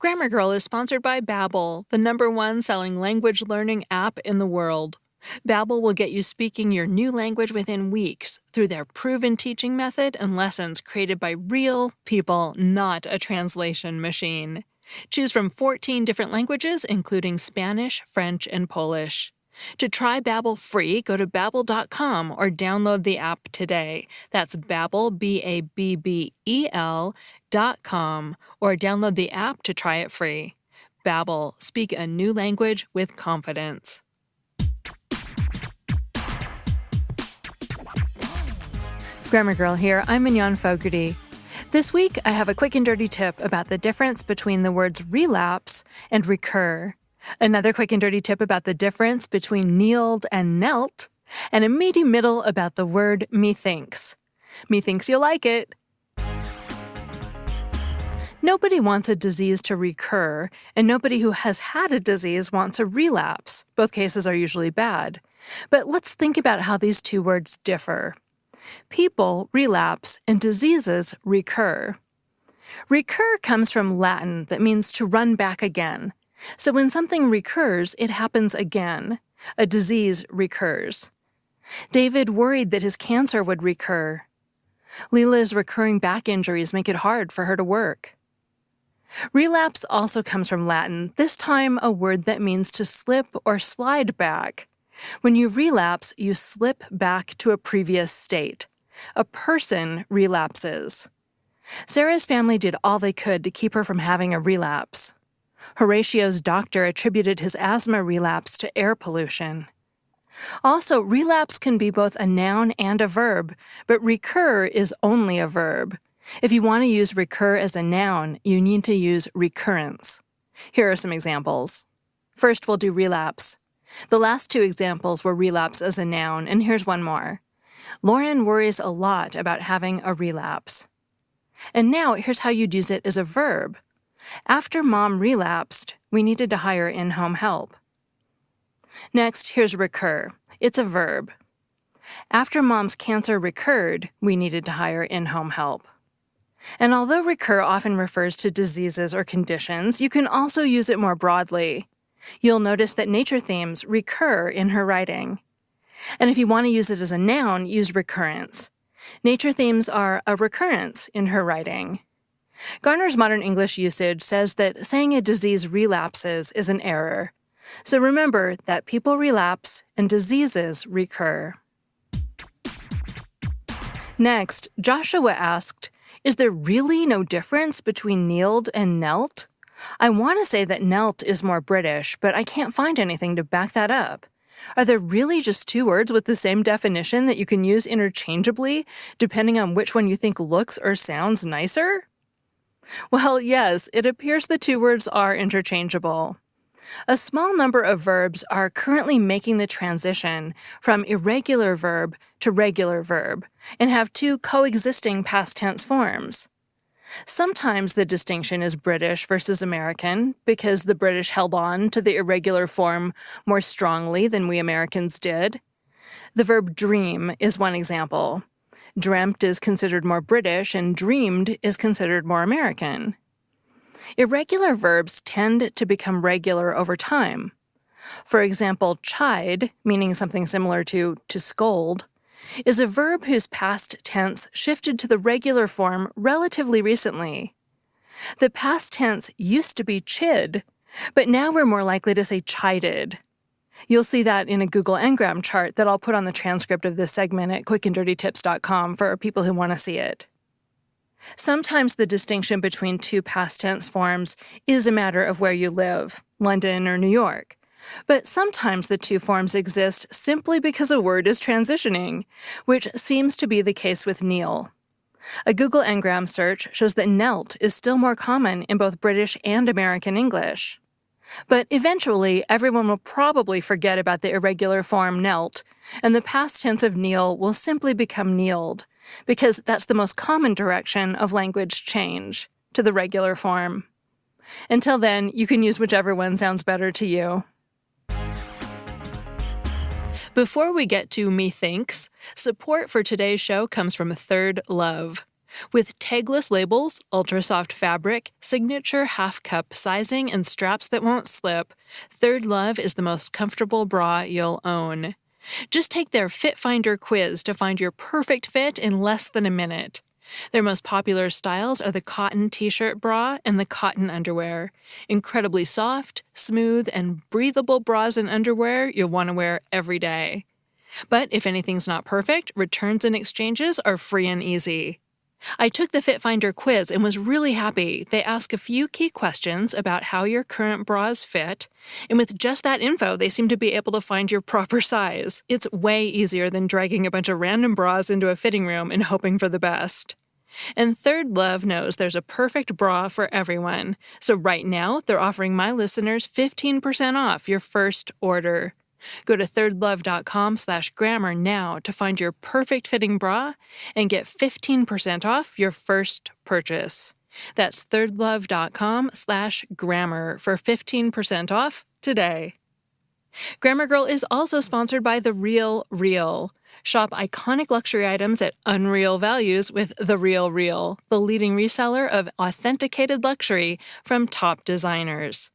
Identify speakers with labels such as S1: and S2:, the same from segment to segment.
S1: Grammar Girl is sponsored by Babbel, the #1 selling language learning app in the world. Babbel will get you speaking your new language within weeks through their proven teaching method and lessons created by real people, not a translation machine. Choose from 14 different languages, including Spanish, French, and Polish. To try Babbel free, go to Babbel.com or download the app today. That's Babbel, BABBEL.com, or download the app to try it free. Babbel, speak a new language with confidence. Grammar Girl here, I'm Mignon Fogarty. This week, I have a quick and dirty tip about the difference between the words relapse and recur. Another quick and dirty tip about the difference between kneeled and knelt, and a meaty middle about the word methinks. Methinks you'll like it. Nobody wants a disease to recur, and nobody who has had a disease wants a relapse. Both cases are usually bad. But let's think about how these two words differ. People relapse, and diseases recur. Recur comes from Latin that means to run back again. So when something recurs, it happens again. A disease recurs. David worried that his cancer would recur. Leela's recurring back injuries make it hard for her to work. Relapse also comes from Latin, this time a word that means to slip or slide back. When you relapse, you slip back to a previous state. A person relapses. Sarah's family did all they could to keep her from having a relapse. Horatio's doctor attributed his asthma relapse to air pollution. Also, relapse can be both a noun and a verb, but recur is only a verb. If you want to use recur as a noun, you need to use recurrence. Here are some examples. First, we'll do relapse. The last two examples were relapse as a noun, and here's one more. Lauren worries a lot about having a relapse. And now, here's how you'd use it as a verb. After Mom relapsed, we needed to hire in-home help. Next, here's recur. It's a verb. After Mom's cancer recurred, we needed to hire in-home help. And although recur often refers to diseases or conditions, you can also use it more broadly. You'll notice that nature themes recur in her writing. And if you want to use it as a noun, use recurrence. Nature themes are a recurrence in her writing. Garner's Modern English Usage says that saying a disease relapses is an error. So remember that people relapse and diseases recur. Next, Joshua asked, is there really no difference between kneeled and knelt? I want to say that knelt is more British, but I can't find anything to back that up. Are there really just two words with the same definition that you can use interchangeably, depending on which one you think looks or sounds nicer? Well, yes, it appears the two words are interchangeable. A small number of verbs are currently making the transition from irregular verb to regular verb and have two coexisting past tense forms. Sometimes the distinction is British versus American because the British held on to the irregular form more strongly than we Americans did. The verb dream is one example. Dreamt is considered more British, and dreamed is considered more American. Irregular verbs tend to become regular over time. For example, chide, meaning something similar to scold, is a verb whose past tense shifted to the regular form relatively recently. The past tense used to be chid, but now we're more likely to say chided. You'll see that in a Google Ngram chart that I'll put on the transcript of this segment at quickanddirtytips.com for people who want to see it. Sometimes the distinction between two past tense forms is a matter of where you live, London or New York. But sometimes the two forms exist simply because a word is transitioning, which seems to be the case with kneel. A Google Ngram search shows that knelt is still more common in both British and American English. But eventually, everyone will probably forget about the irregular form knelt, and the past tense of kneel will simply become kneeled, because that's the most common direction of language change, to the regular form. Until then, you can use whichever one sounds better to you. Before we get to Methinks, support for today's show comes from Third Love. With tagless labels, ultra-soft fabric, signature half-cup sizing, and straps that won't slip, Third Love is the most comfortable bra you'll own. Just take their Fit Finder quiz to find your perfect fit in less than a minute. Their most popular styles are the cotton t-shirt bra and the cotton underwear. Incredibly soft, smooth, and breathable bras and underwear you'll want to wear every day. But if anything's not perfect, returns and exchanges are free and easy. I took the Fit Finder quiz and was really happy. They ask a few key questions about how your current bras fit, and with just that info, they seem to be able to find your proper size. It's way easier than dragging a bunch of random bras into a fitting room and hoping for the best. And Third Love knows there's a perfect bra for everyone. So right now, they're offering my listeners 15% off your first order. Go to thirdlove.com/grammar now to find your perfect fitting bra and get 15% off your first purchase. That's thirdlove.com/grammar for 15% off today. Grammar Girl is also sponsored by The Real Real. Shop iconic luxury items at unreal values with The Real Real, the leading reseller of authenticated luxury from top designers.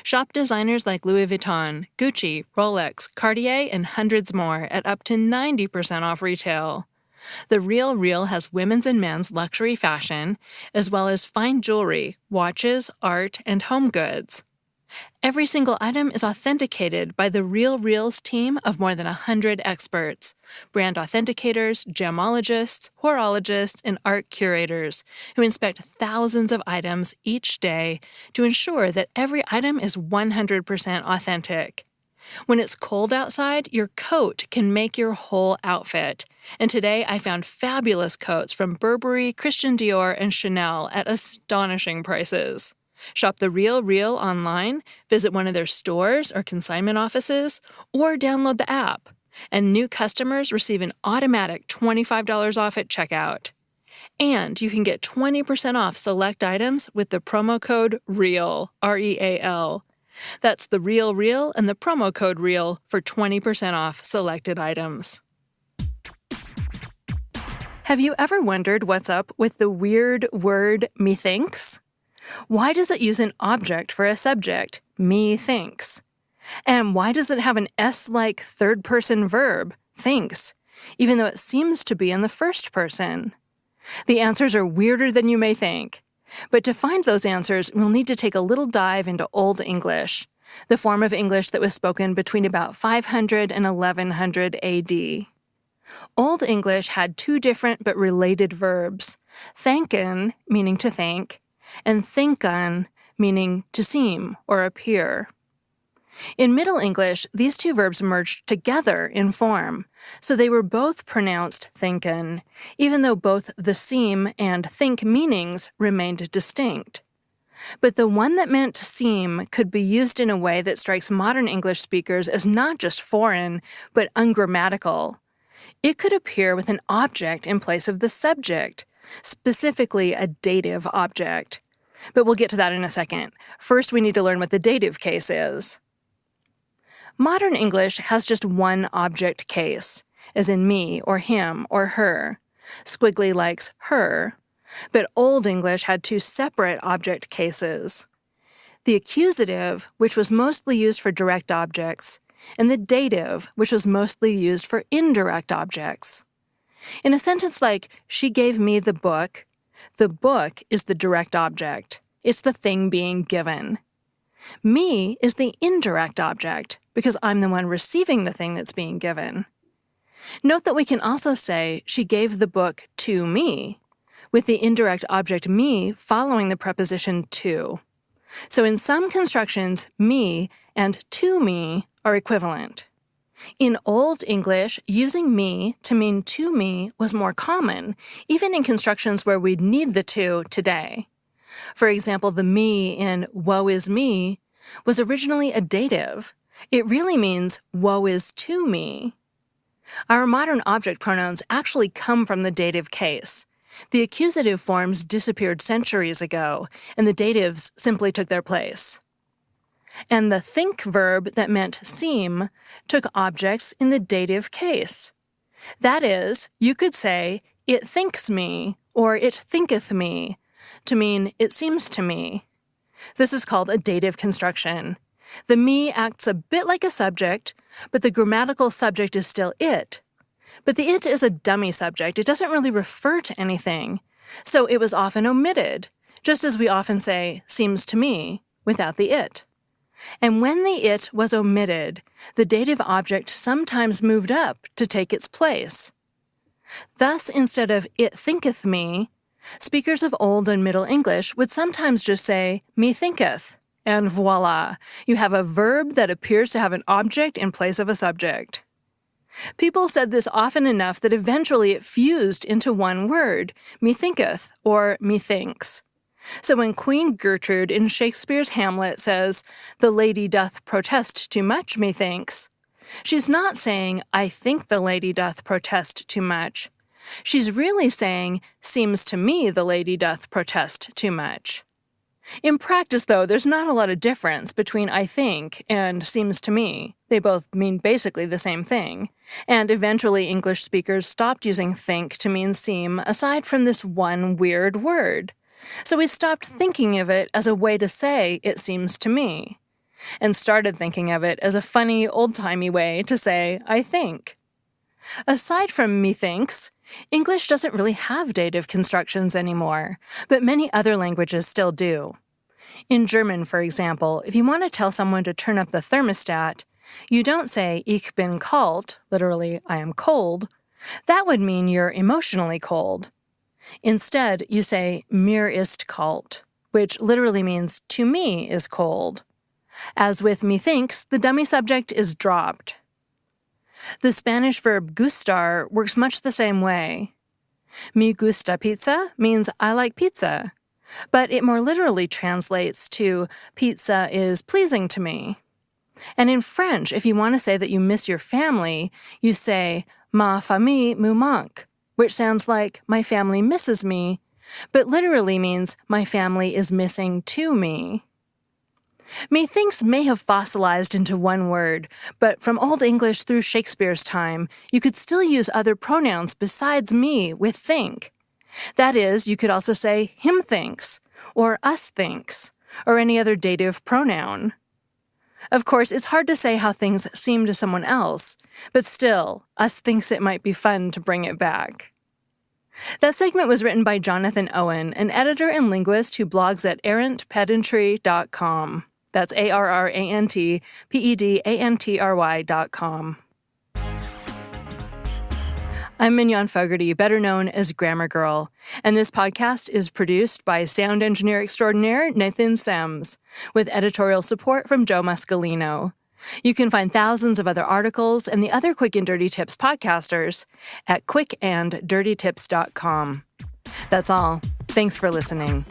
S1: Shop designers like Louis Vuitton, Gucci, Rolex, Cartier, and hundreds more at up to 90% off retail. The Real Real has women's and men's luxury fashion, as well as fine jewelry, watches, art, and home goods. Every single item is authenticated by the Real Real's team of more than 100 experts, brand authenticators, gemologists, horologists, and art curators who inspect thousands of items each day to ensure that every item is 100% authentic. When it's cold outside, your coat can make your whole outfit. And today I found fabulous coats from Burberry, Christian Dior, and Chanel at astonishing prices. Shop The Real Real online, visit one of their stores or consignment offices, or download the app. And new customers receive an automatic $25 off at checkout. And you can get 20% off select items with the promo code REAL, R-E-A-L. That's The Real Real and the promo code REAL for 20% off selected items. Have you ever wondered what's up with the weird word methinks? Why does it use an object for a subject, methinks? And why does it have an S-like third-person verb, thinks, even though it seems to be in the first person? The answers are weirder than you may think. But to find those answers, we'll need to take a little dive into Old English, the form of English that was spoken between about 500 and 1100 AD. Old English had two different but related verbs, thanken, meaning to think, and thinken, meaning to seem or appear. In Middle English, these two verbs merged together in form, so they were both pronounced thinken, even though both the seem and think meanings remained distinct. But the one that meant to seem could be used in a way that strikes modern English speakers as not just foreign, but ungrammatical. It could appear with an object in place of the subject, specifically a dative object. But we'll get to that in a second. First, we need to learn what the dative case is. Modern English has just one object case, as in me or him or her. Squiggly likes her. But Old English had two separate object cases. The accusative, which was mostly used for direct objects, and the dative, which was mostly used for indirect objects. In a sentence like, she gave me the book is the direct object. It's the thing being given. Me is the indirect object, because I'm the one receiving the thing that's being given. Note that we can also say, she gave the book to me, with the indirect object me following the preposition to. So in some constructions, me and to me are equivalent. In Old English, using me to mean to me was more common, even in constructions where we'd need the to today. For example, the me in woe is me was originally a dative. It really means woe is to me. Our modern object pronouns actually come from the dative case. The accusative forms disappeared centuries ago, and the datives simply took their place. And the think verb that meant seem took objects in the dative case. That is, you could say, it thinks me or it thinketh me to mean it seems to me. This is called a dative construction. The me acts a bit like a subject, but the grammatical subject is still it. But the it is a dummy subject. It doesn't really refer to anything. So it was often omitted, just as we often say, seems to me, without the it. And when the it was omitted, the dative object sometimes moved up to take its place. Thus, instead of it thinketh me, speakers of Old and Middle English would sometimes just say, me thinketh, and voila, you have a verb that appears to have an object in place of a subject. People said this often enough that eventually it fused into one word, methinketh, or methinks. So when Queen Gertrude in Shakespeare's Hamlet says, the lady doth protest too much, methinks, she's not saying, I think the lady doth protest too much. She's really saying, seems to me the lady doth protest too much. In practice, though, there's not a lot of difference between I think and seems to me. They both mean basically the same thing. And eventually English speakers stopped using think to mean seem aside from this one weird word. So we stopped thinking of it as a way to say it seems to me, and started thinking of it as a funny, old-timey way to say I think. Aside from methinks, English doesn't really have dative constructions anymore, but many other languages still do. In German, for example, if you want to tell someone to turn up the thermostat, you don't say ich bin kalt, literally I am cold. That would mean you're emotionally cold. Instead, you say mir ist kalt, which literally means to me is cold. As with methinks, the dummy subject is dropped. The Spanish verb gustar works much the same way. Me gusta pizza means I like pizza, but it more literally translates to pizza is pleasing to me. And in French, if you want to say that you miss your family, you say ma famille me manque, which sounds like my family misses me, but literally means my family is missing to me. Methinks may have fossilized into one word, but from Old English through Shakespeare's time, you could still use other pronouns besides me with think. That is, you could also say him thinks, or us thinks, or any other dative pronoun. Of course, it's hard to say how things seem to someone else, but still, us thinks it might be fun to bring it back. That segment was written by Jonathan Owen, an editor and linguist who blogs at errantpedantry.com. That's ARRANTPEDANTRY.com. I'm Mignon Fogarty, better known as Grammar Girl, and this podcast is produced by sound engineer extraordinaire Nathan Sams, with editorial support from Joe Muscolino. You can find thousands of other articles and the other Quick and Dirty Tips podcasters at quickanddirtytips.com. That's all. Thanks for listening.